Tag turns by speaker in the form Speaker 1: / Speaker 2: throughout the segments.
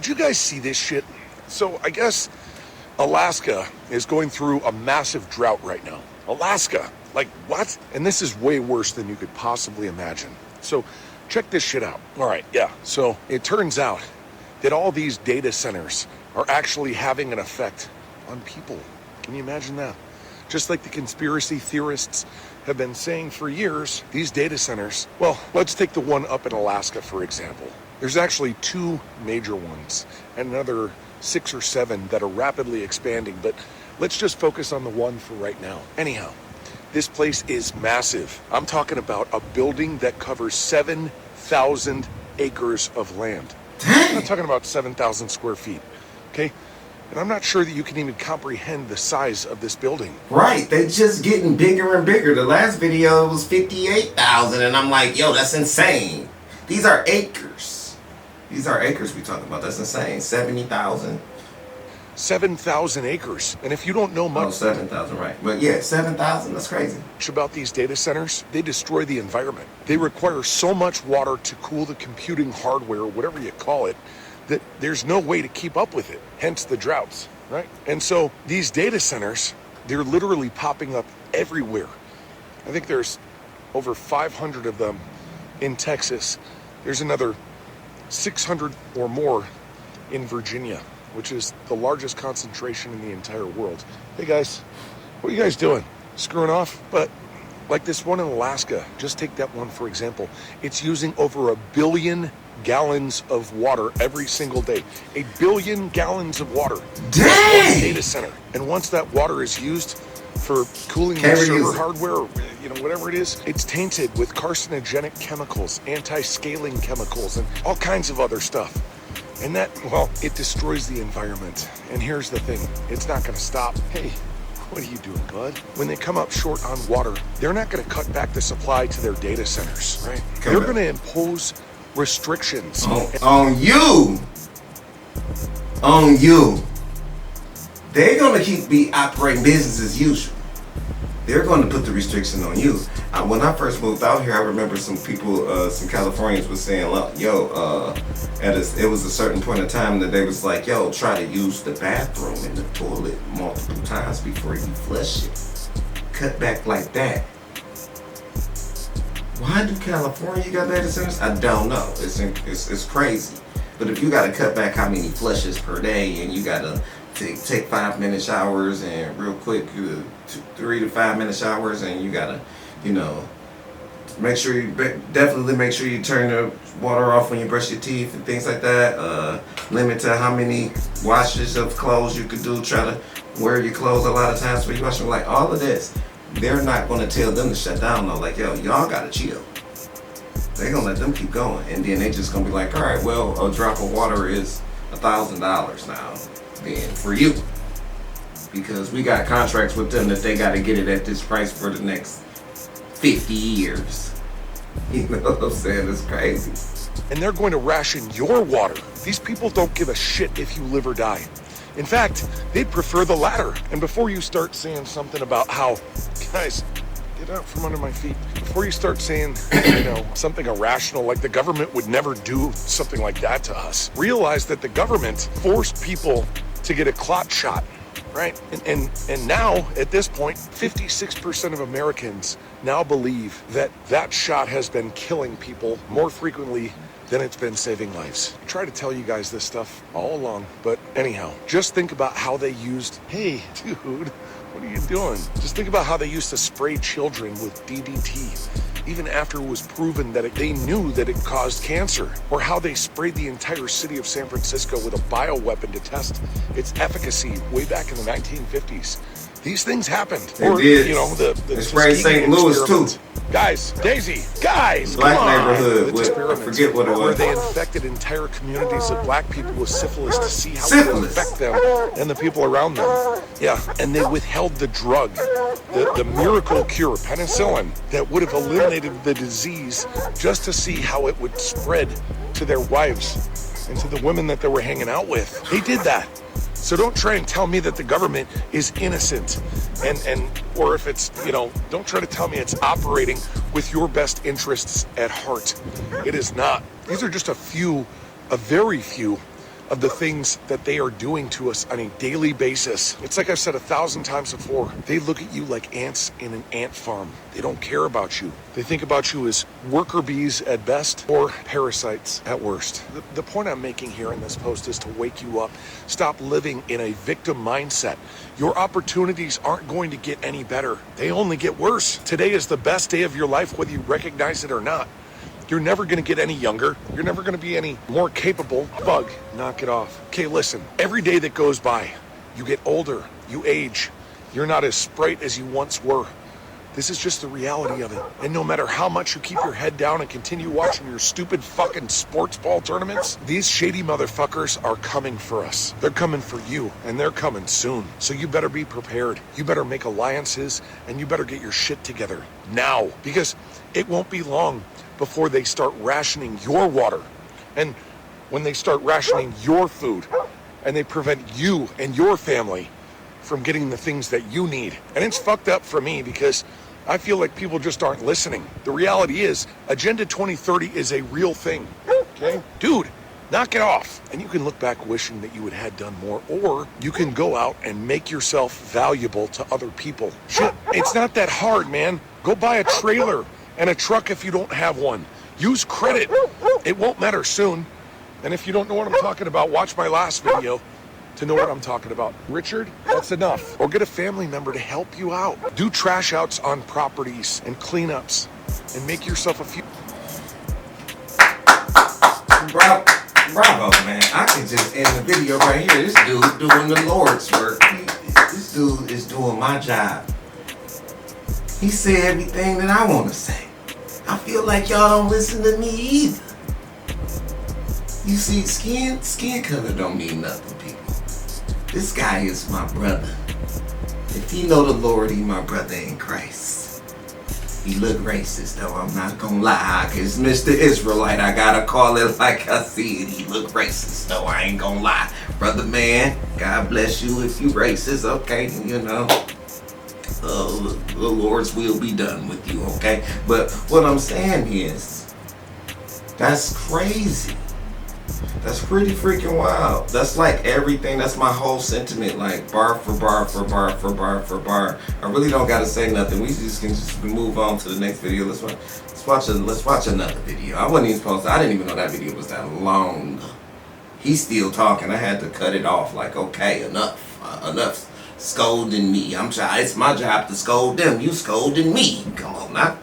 Speaker 1: Did you guys see this shit? So I guess Alaska is going through a massive drought right now. Alaska, like what? And this is way worse than you could possibly imagine. So check this shit out. All right, yeah. So it turns out that all these data centers are actually having an effect on people. Can you imagine that? Just like the conspiracy theorists have been saying for years, these data centers, well, let's take the one up in Alaska, for example. There's actually 2 major ones and another 6 or 7 that are rapidly expanding, but let's just focus on the one for right now. Anyhow, this place is massive. I'm talking about a building that covers 7,000 acres of land. I'm not talking about 7,000 square feet, okay? And I'm not sure that you can even comprehend the size of this building.
Speaker 2: Right, they just getting bigger and bigger. The last video was 58,000, and I'm like, yo, that's insane. These are acres. These are acres we talking about. That's insane. 70,000.
Speaker 1: 7,000 acres. And if you don't know much...
Speaker 2: Oh, 7,000, right. But yeah, 7,000, that's crazy.
Speaker 1: ...about these data centers, they destroy the environment. They require so much water to cool the computing hardware, whatever you call it, that there's no way to keep up with it, hence the droughts, right? And so these data centers, they're literally popping up everywhere. I think there's over 500 of them in Texas. There's another 600 or more in Virginia, which is the largest concentration in the entire world. Hey guys, what are you guys doing? Screwing off? But like this one in Alaska, just take that one for example. It's using over 1 billion gallons of water every single day. 1 billion gallons of water.
Speaker 2: Dang!
Speaker 1: One data center. And once that water is used for cooling their server hardware, or, whatever it is, it's tainted with carcinogenic chemicals, anti-scaling chemicals, and all kinds of other stuff. And that, well, it destroys the environment. And here's the thing, it's not gonna stop. Hey, what are you doing, bud? When they come up short on water, they're not gonna cut back the supply to their data centers, right? They're gonna impose restrictions.
Speaker 2: On you. They're gonna be operating business as usual. They're going to put the restriction on you. When I first moved out here, I remember some people, some Californians was saying, yo, it was a certain point of time that they was like, yo, try to use the bathroom and the toilet multiple times before you flush it. Cut back like that. Why do California got data centers? I don't know. It's crazy. But if you got to cut back how many flushes per day, and you got to take 5-minute showers and real quick 3 to 5 minute showers, and you gotta definitely make sure you turn the water off when you brush your teeth and things like that. Limit to how many washes of clothes you could do. Try to wear your clothes a lot of times when you wash them. Like all of this, they're not going to tell them to shut down though. Like, yo, y'all gotta chill. They're gonna let them keep going, and then they just gonna be like, all right, well, a drop of water is $1,000 now. Then for you, because we got contracts with them that they got to get it at this price for the next 50 years. You know what I'm saying? It's crazy.
Speaker 1: And they're going to ration your water. These people don't give a shit if you live or die. In fact, they'd prefer the latter. And before you start saying something about how, guys, get out from under my feet. Before you start saying, something irrational, like the government would never do something like that to us, realize that the government forced people to get a clot shot, right? And now, at this point, 56% of Americans now believe that that shot has been killing people more frequently than it's been saving lives. I try to tell you guys this stuff all along, but anyhow, just think about how they used, hey, dude, what are you doing? Just think about how they used to spray children with DDT, even after it was proven that they knew that it caused cancer, or how they sprayed the entire city of San Francisco with a bioweapon to test its efficacy way back in the 1950s. These things happened.
Speaker 2: They did.
Speaker 1: The
Speaker 2: sprayed St. Louis too.
Speaker 1: Guys, Daisy, guys,
Speaker 2: black
Speaker 1: come on.
Speaker 2: neighborhood. I forget what it was.
Speaker 1: Where they infected entire communities of black people with syphilis to see how it would affect them and the people around them. Yeah, and they withheld the drug, the miracle cure, penicillin, that would have eliminated the disease just to see how it would spread to their wives and to the women that they were hanging out with. They did that. So don't try and tell me that the government is innocent or if it's, don't try to tell me it's operating with your best interests at heart. It is not. These are just a very few of the things that they are doing to us on a daily basis. It's like I've said 1,000 times before. They look at you like ants in an ant farm. They don't care about you. They think about you as worker bees at best or parasites at worst. The point I'm making here in this post is to wake you up. Stop living in a victim mindset. Your opportunities aren't going to get any better. They only get worse. Today is the best day of your life, whether you recognize it or not. You're never going to get any younger. You're never going to be any more capable. Bug, knock it off. Okay, listen, every day that goes by, you get older, you age. You're not as sprite as you once were. This is just the reality of it. And no matter how much you keep your head down and continue watching your stupid fucking sports ball tournaments, these shady motherfuckers are coming for us. They're coming for you, and they're coming soon. So you better be prepared. You better make alliances, and you better get your shit together now, because it won't be long before they start rationing your water. And when they start rationing your food, and they prevent you and your family from getting the things that you need. And it's fucked up for me because I feel like people just aren't listening. The reality is, Agenda 2030 is a real thing, okay? Dude, knock it off. And you can look back wishing that you had done more, or you can go out and make yourself valuable to other people. Shit, it's not that hard, man. Go buy a trailer and a truck if you don't have one. Use credit. It won't matter soon. And if you don't know what I'm talking about, watch my last video to know what I'm talking about. Richard, that's enough. Or get a family member to help you out. Do trash outs on properties and cleanups and make yourself a few.
Speaker 2: Bravo, man. I can just end the video right here. This dude doing the Lord's work. This dude is doing my job. He said everything that I want to say. I feel like y'all don't listen to me either. You see, skin color don't mean nothing, people. This guy is my brother. If he know the Lord, he my brother in Christ. He look racist, though, I'm not gonna lie. Cause Mr. Israelite, I gotta call it like I see it. He look racist, though, I ain't gonna lie. Brother man, God bless you if you racist, okay, you know. The Lord's will be done with you, okay? But what I'm saying is, that's crazy. That's pretty freaking wild. That's like everything. That's my whole sentiment. Like bar for bar for bar for bar for bar. I really don't gotta say nothing. We just can just move on to the next video. Let's watch another video. I wasn't even supposed to. I didn't even know that video was that long. He's still talking. I had to cut it off. Like, okay, enough scolding me. It's my job to scold them. You scolding me. Come on now.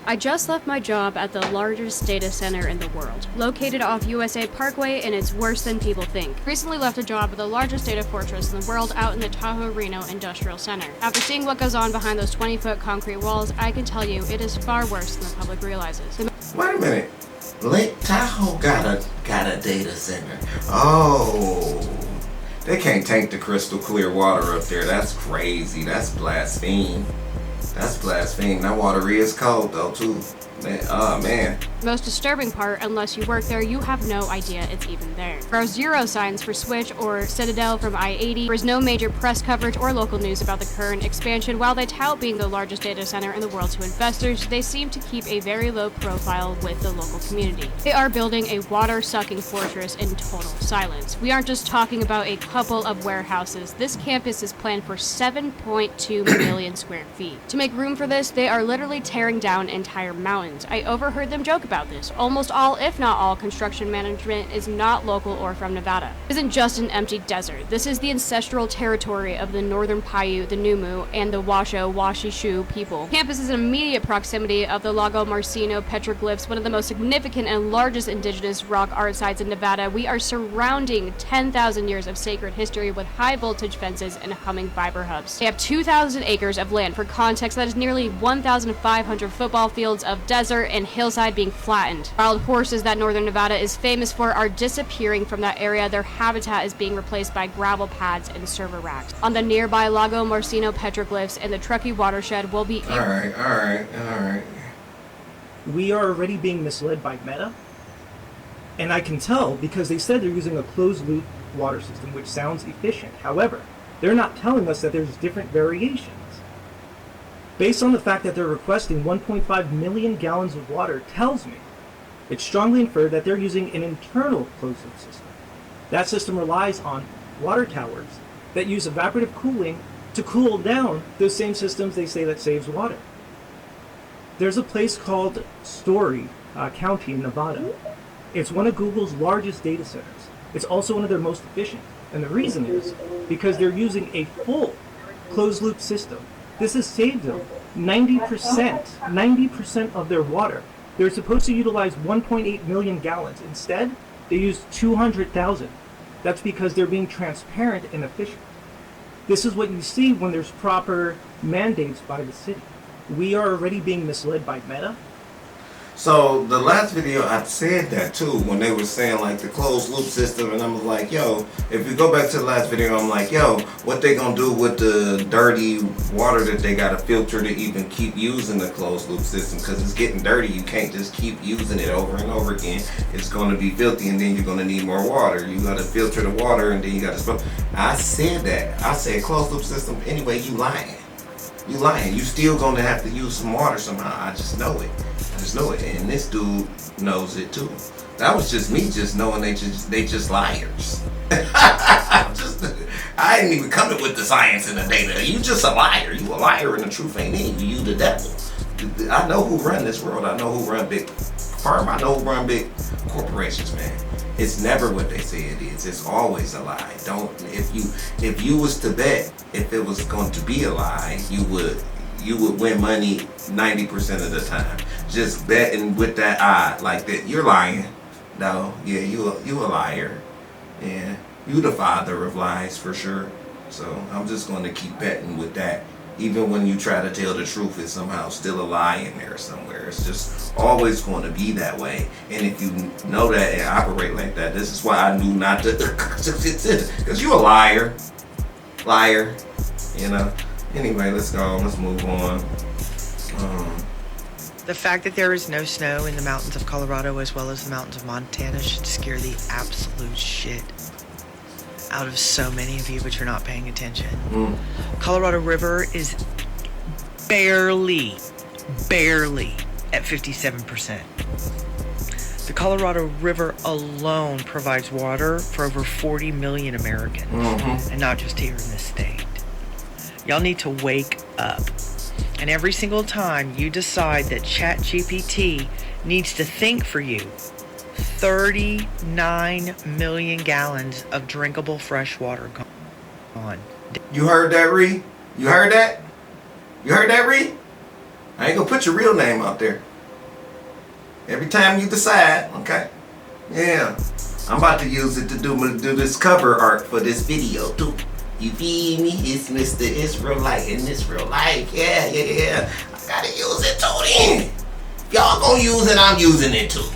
Speaker 3: I just left my job at the largest data center in the world, located off USA Parkway, and it's worse than people think. Recently left a job at the largest data fortress in the world out in the Tahoe Reno Industrial Center. After seeing what goes on behind those 20-foot concrete walls, I can tell you it is far worse than the public realizes.
Speaker 2: Wait a minute. Lake Tahoe got a data center. Oh. They can't tank the crystal clear water up there. That's crazy. That's blaspheme. That's blaspheme. That water is cold though too. Man, oh man.
Speaker 3: Most disturbing part, unless you work there, you have no idea it's even there. There are zero signs for Switch or Citadel from I-80. There is no major press coverage or local news about the current expansion. While they tout being the largest data center in the world to investors, they seem to keep a very low profile with the local community. They are building a water-sucking fortress in total silence. We aren't just talking about a couple of warehouses. This campus is planned for 7.2 million square feet. To make room for this, they are literally tearing down entire mountains. I overheard them joke about this. Almost all, if not all, construction management is not local or from Nevada. It isn't just an empty desert. This is the ancestral territory of the Northern Paiute, the Numu, and the Washoe, Washishu people. Campus is in immediate proximity of the Lago Marcino petroglyphs, one of the most significant and largest indigenous rock art sites in Nevada. We are surrounding 10,000 years of sacred history with high voltage fences and humming fiber hubs. They have 2,000 acres of land. For context, that is nearly 1,500 football fields of desert and hillside being flattened. Wild horses that northern Nevada is famous for are disappearing from that area. Their habitat is being replaced by gravel pads and server racks. On the nearby Lago Marcino petroglyphs and the Truckee watershed will be...
Speaker 2: All right.
Speaker 4: We are already being misled by Meta. And I can tell because they said they're using a closed-loop water system, which sounds efficient. However, they're not telling us that there's different variations. Based on the fact that they're requesting 1.5 million gallons of water tells me it's strongly inferred that they're using an internal closed-loop system. That system relies on water towers that use evaporative cooling to cool down those same systems they say that saves water. There's a place called Story County in Nevada. It's one of Google's largest data centers. It's also one of their most efficient. And the reason is because they're using a full closed-loop system. This has saved them 90% of their water. They're supposed to utilize 1.8 million gallons. Instead, they use 200,000. That's because they're being transparent and efficient. This is what you see when there's proper mandates by the city. We are already being misled by Meta.
Speaker 2: So the last video I said that too, when they were saying like the closed loop system, and I was like, yo, if you go back to the last video, I'm like, yo, what they gonna do with the dirty water that they gotta filter to even keep using the closed loop system? Because it's getting dirty. You can't just keep using it over and over again. It's gonna be filthy, and then you're gonna need more water. You gotta filter the water, and then you gotta. I said that. I said closed loop system. Anyway, you lying. You lying. You still gonna have to use some water somehow. I just know it. I just know it, and this dude knows it too. That was just me just knowing they just liars. I ain't even coming with the science and the data. You just a liar. You a liar, and the truth ain't in you. You the devil. I know who run this world. I know who run big firm. I know who run big corporations, man. It's never what they say it is. It's always a lie. If you was to bet if it was going to be a lie, you would win money 90% of the time. Just betting with that odd like that. You're lying. No, yeah, you a liar. Yeah, you the father of lies for sure. So I'm just going to keep betting with that. Even when you try to tell the truth, it's somehow still a lie in there somewhere. It's just always going to be that way. And if you know that and operate like that, this is why I knew not to, because you a liar. Liar, you know. Anyway, let's go. Let's move on.
Speaker 5: The fact that there is no snow in the mountains of Colorado as well as the mountains of Montana should scare the absolute shit out of so many of you, but you're not paying attention. Colorado River is barely at 57%. The Colorado River alone provides water for over 40 million Americans, and not just here in this state. Y'all need to wake up. And every single time you decide that ChatGPT needs to think for you, 39 million gallons of drinkable fresh water gone.
Speaker 2: You heard that, Ree? You heard that? You heard that, Ree? I ain't gonna put your real name out there. Every time you decide, okay? Yeah. I'm about to use it to do this cover art for this video too. You feel me? It's Mr. Israelite in Israelite. Yeah. I gotta use it too then. If y'all gonna use it, I'm using it too.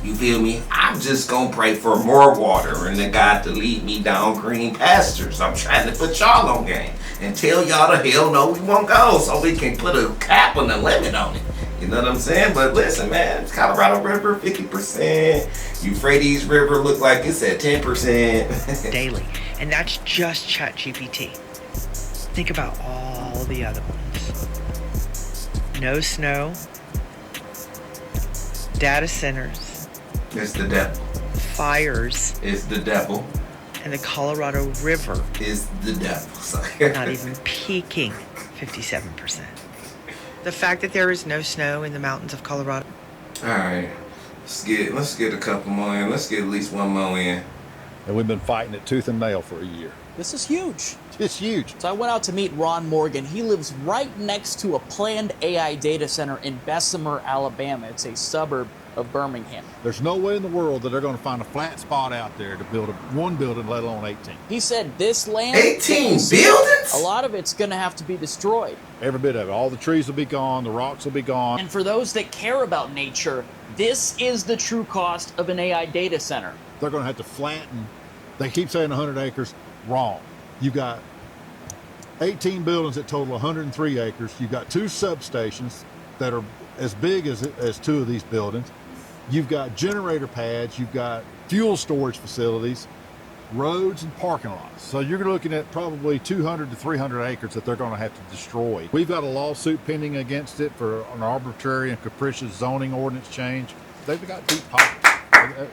Speaker 2: You feel me? I'm just gonna pray for more water and the God to lead me down green pastures. I'm trying to put y'all on game and tell y'all the hell no we won't go so we can put a cap and a limit on it. You know what I'm saying? But listen, man, it's Colorado River 50%. Euphrates River look like it's at 10%.
Speaker 5: Daily. And that's just ChatGPT. Think about all the other ones. No snow. Data centers.
Speaker 2: It's the devil.
Speaker 5: Fires.
Speaker 2: It's the devil.
Speaker 5: And the Colorado River
Speaker 2: is the devil.
Speaker 5: Not even peaking 57%. The fact that there is no snow in the mountains of Colorado.
Speaker 2: All right, let's get a couple more in. Let's get at least one more in.
Speaker 6: And we've been fighting it tooth and nail for a year.
Speaker 7: This is huge.
Speaker 6: It's huge.
Speaker 7: So I went out to meet Ron Morgan. He lives right next to a planned AI data center in Bessemer, Alabama. It's a suburb of Birmingham.
Speaker 6: There's no way in the world that they're going to find a flat spot out there to build one building, let alone 18.
Speaker 7: He said this land...
Speaker 2: 18 buildings?
Speaker 7: A lot of it's going to have to be destroyed.
Speaker 6: Every bit of it. All the trees will be gone. The rocks will be gone.
Speaker 7: And for those that care about nature, this is the true cost of an AI data center.
Speaker 6: They're going to have to flatten. They keep saying 100 acres. Wrong. You've got 18 buildings that total 103 acres. You've got 2 substations that are as big as two of these buildings. You've got generator pads. You've got fuel storage facilities, roads, and parking lots. So you're looking at probably 200 to 300 acres that they're going to have to destroy. We've got a lawsuit pending against it for an arbitrary and capricious zoning ordinance change. They've got deep pockets.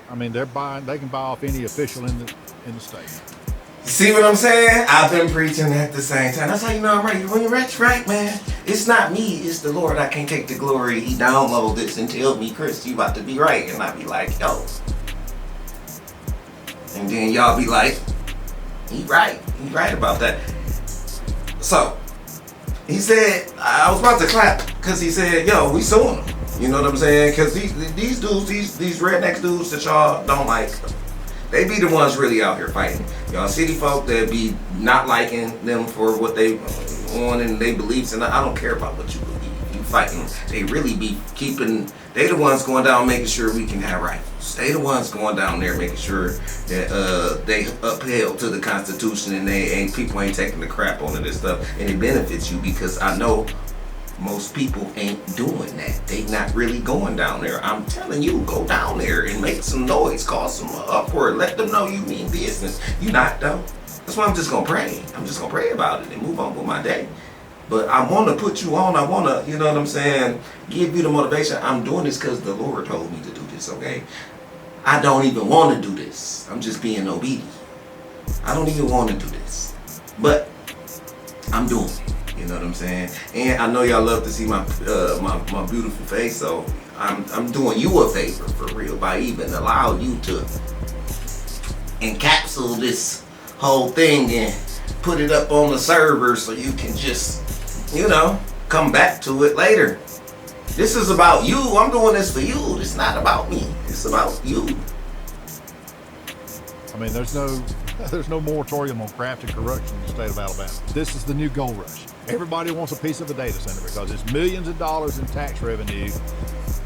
Speaker 6: I mean, they're buying. They can buy off any official in the state.
Speaker 2: See what I'm saying? I've been preaching at the same time. That's how you know I'm right. When you're rich, right, man? It's not me. It's the Lord. I can't take the glory. He downloaded this and tell me, Chris, you about to be right. And I be like, yo. And then y'all be like, he right. He right about that. So, he said, I was about to clap because he said, yo, we suing him. You know what I'm saying? Because these dudes, these redneck dudes that y'all don't like, they be the ones really out here fighting. Y'all city folk that be not liking them for what they want and they beliefs, and I don't care about what you believe. You fighting. They really be keeping. They the ones going down making sure we can have rifles. They the ones going down there making sure that they upheld to the Constitution and people ain't taking the crap on this stuff, and it benefits you because I know most people ain't doing that. They not really going down there. I'm telling you, go down there and make some noise, cause some uproar, let them know you mean business. You not though. That's why I'm just gonna pray. I'm just gonna pray about it and move on with my day. But I want to put you on. I want to, you know what I'm saying, give you the motivation. I'm doing this because the Lord told me to do this, okay? I don't even want to do this. I'm just being obedient. I don't even want to do this. But I'm doing it. You know what I'm saying? And I know y'all love to see my my beautiful face, so I'm doing you a favor for real by even allowing you to encapsulate this whole thing and put it up on the server so you can just, you know, come back to it later. This is about you. I'm doing this for you. It's not about me. It's about you.
Speaker 6: I mean, there's no moratorium on craft and corruption in the state of Alabama. This is the new gold rush. Everybody wants a piece of the data center because it's millions of dollars in tax revenue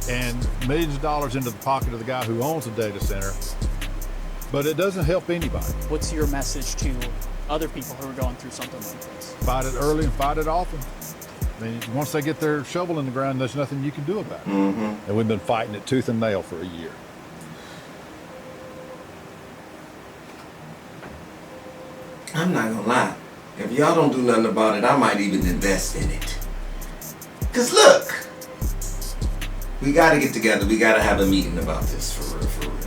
Speaker 6: and millions of dollars into the pocket of the guy who owns the data center. But it doesn't help anybody.
Speaker 7: What's your message to other people who are going through something like this?
Speaker 6: Fight it early and fight it often. I mean, once they get their shovel in the ground, there's nothing you can do about it. And we've been fighting it tooth and nail for a year.
Speaker 2: I'm not gonna lie. If y'all don't do nothing about it, I might even invest in it. Cause look, we gotta get together. We gotta have a meeting about this for real, for real.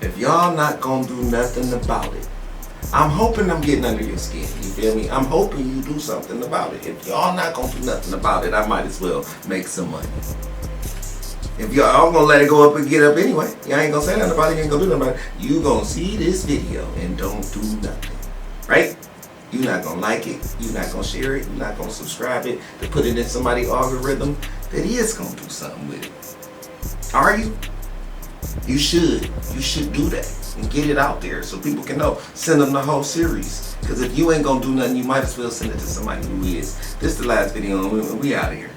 Speaker 2: If y'all not gonna do nothing about it, I'm hoping I'm getting under your skin. You feel me? I'm hoping you do something about it. If y'all not gonna do nothing about it, I might as well make some money. If y'all gonna let it go up and get up anyway, y'all ain't gonna say nothing about it. You ain't gonna do nothing about it. You gonna see this video and don't do nothing. Right? You're not gonna like it, you're not gonna share it, you're not gonna subscribe it, to put it in somebody's algorithm that is gonna do something with it. Are you? You should do that and get it out there so people can know. Send them the whole series. Because if you ain't gonna do nothing, you might as well send it to somebody who is. This is the last video and we out of here.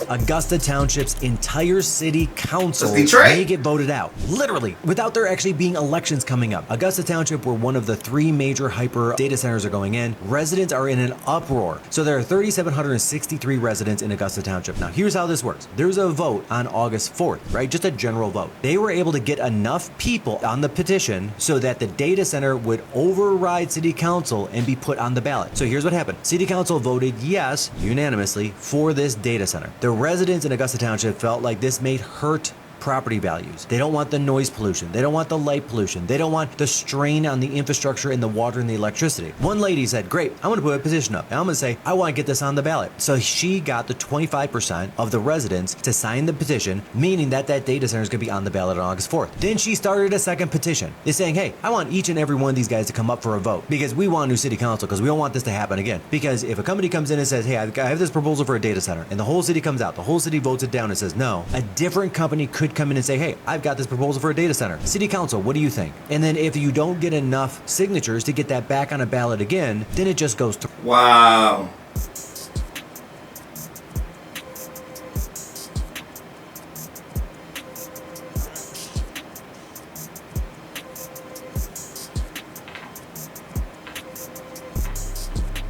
Speaker 8: Augusta Township's entire city council
Speaker 2: That's Detroit.
Speaker 8: may get voted out, literally, without there actually being elections coming up. Augusta Township, where one of the 3 major hyper data centers are going in, residents are in an uproar. So there are 3,763 residents in Augusta Township. Now, here's how this works. There's a vote on August 4th, right? Just a general vote. They were able to get enough people on the petition so that the data center would override city council and be put on the ballot. So here's what happened. City council voted yes, unanimously, for this data center. The residents in Augusta Township felt like this may hurt property values. They don't want the noise pollution. They don't want the light pollution. They don't want the strain on the infrastructure and the water and the electricity. One lady said, great, I'm going to put a petition up. And I'm going to say, I want to get this on the ballot. So she got the 25% of the residents to sign the petition, meaning that that data center is going to be on the ballot on August 4th. Then she started a second petition. It's saying, hey, I want each and every one of these guys to come up for a vote because we want a new city council because we don't want this to happen again. Because if a company comes in and says, hey, I have this proposal for a data center, and the whole city comes out, the whole city votes it down and says no, a different company could come in and say, hey, I've got this proposal for a data center. City council, what do you think? And then if you don't get enough signatures to get that back on a ballot again, then it just goes through.
Speaker 2: Wow.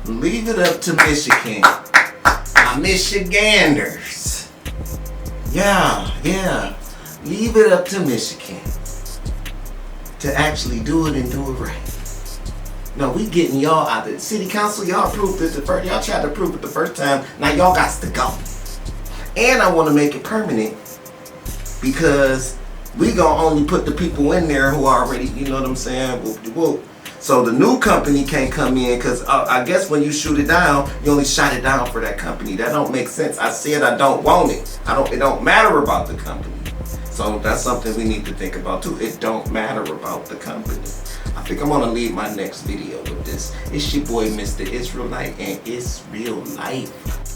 Speaker 2: Leave it up to Michigan. My Michiganders. Yeah. Leave it up to Michigan to actually do it and do it right. No, we getting y'all out there. City council, y'all approved it the first. Y'all tried to approve it the first time. Now y'all got to go. And I want to make it permanent because we gonna only put the people in there who already, you know what I'm saying, whoop-de-whoop. So the new company can't come in because I guess when you shoot it down, you only shot it down for that company. That don't make sense. I said I don't want it. It don't matter about the company. So that's something we need to think about too. It don't matter about the company. I think I'm gonna leave my next video with this. It's your boy Mr. Israelite, and it's real life.